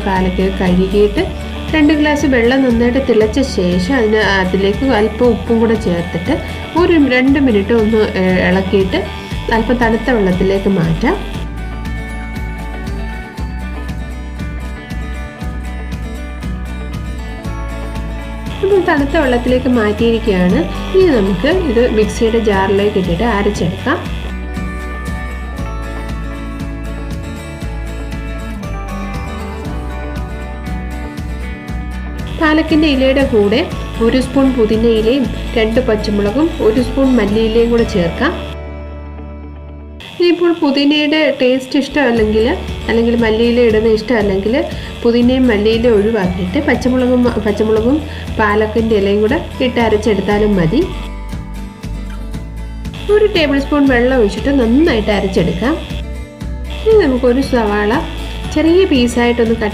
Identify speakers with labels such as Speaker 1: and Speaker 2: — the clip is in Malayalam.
Speaker 1: പാലക്ക് കഴുകിയിട്ട് 2 ഗ്ലാസ് വെള്ളം നന്നായിട്ട് തിളച്ച ശേഷം അതിലേക്ക് അല്പം ഉപ്പും കൂടെ ചേർത്തിട്ട് ഒരു 2 മിനിറ്റ് ഒന്ന് ഇളക്കിയിട്ട് അല്പം തണുത്ത വെള്ളത്തിലേക്ക് മാറ്റാം. തണുത്ത വെള്ളത്തിലേക്ക് മാറ്റിയിരിക്കുകയാണ്. ഇനി നമുക്ക് ഇത് മിക്സിയുടെ ജാറിലേക്ക് ഇട്ടിട്ട് അരച്ചെടുക്കാം. പാലക്കിൻ്റെ ഇലയുടെ കൂടെ 1 സ്പൂൺ പുതിന ഇലയും 2 പച്ചമുളകും 1 സ്പൂൺ മല്ലിയിലയും കൂടെ ചേർക്കാം. ഇനിയിപ്പോൾ പുതിനയുടെ ടേസ്റ്റ് അല്ലെങ്കിൽ മല്ലിയില ഇടുന്ന ഇഷ്ടമല്ലെങ്കിൽ പുതിനയും മല്ലിയിലയും ഒഴിവാക്കിയിട്ട് പച്ചമുളകും പാലക്കിൻ്റെ ഇലയും കൂടെ ഇട്ട് അരച്ചെടുത്താലും മതി. 1 ടേബിൾ സ്പൂൺ വെള്ളം ഒഴിച്ചിട്ട് നന്നായിട്ട് അരച്ചെടുക്കാം. ഇനി നമുക്കൊരു സവാള ചെറിയ പീസായിട്ടൊന്ന് കട്ട്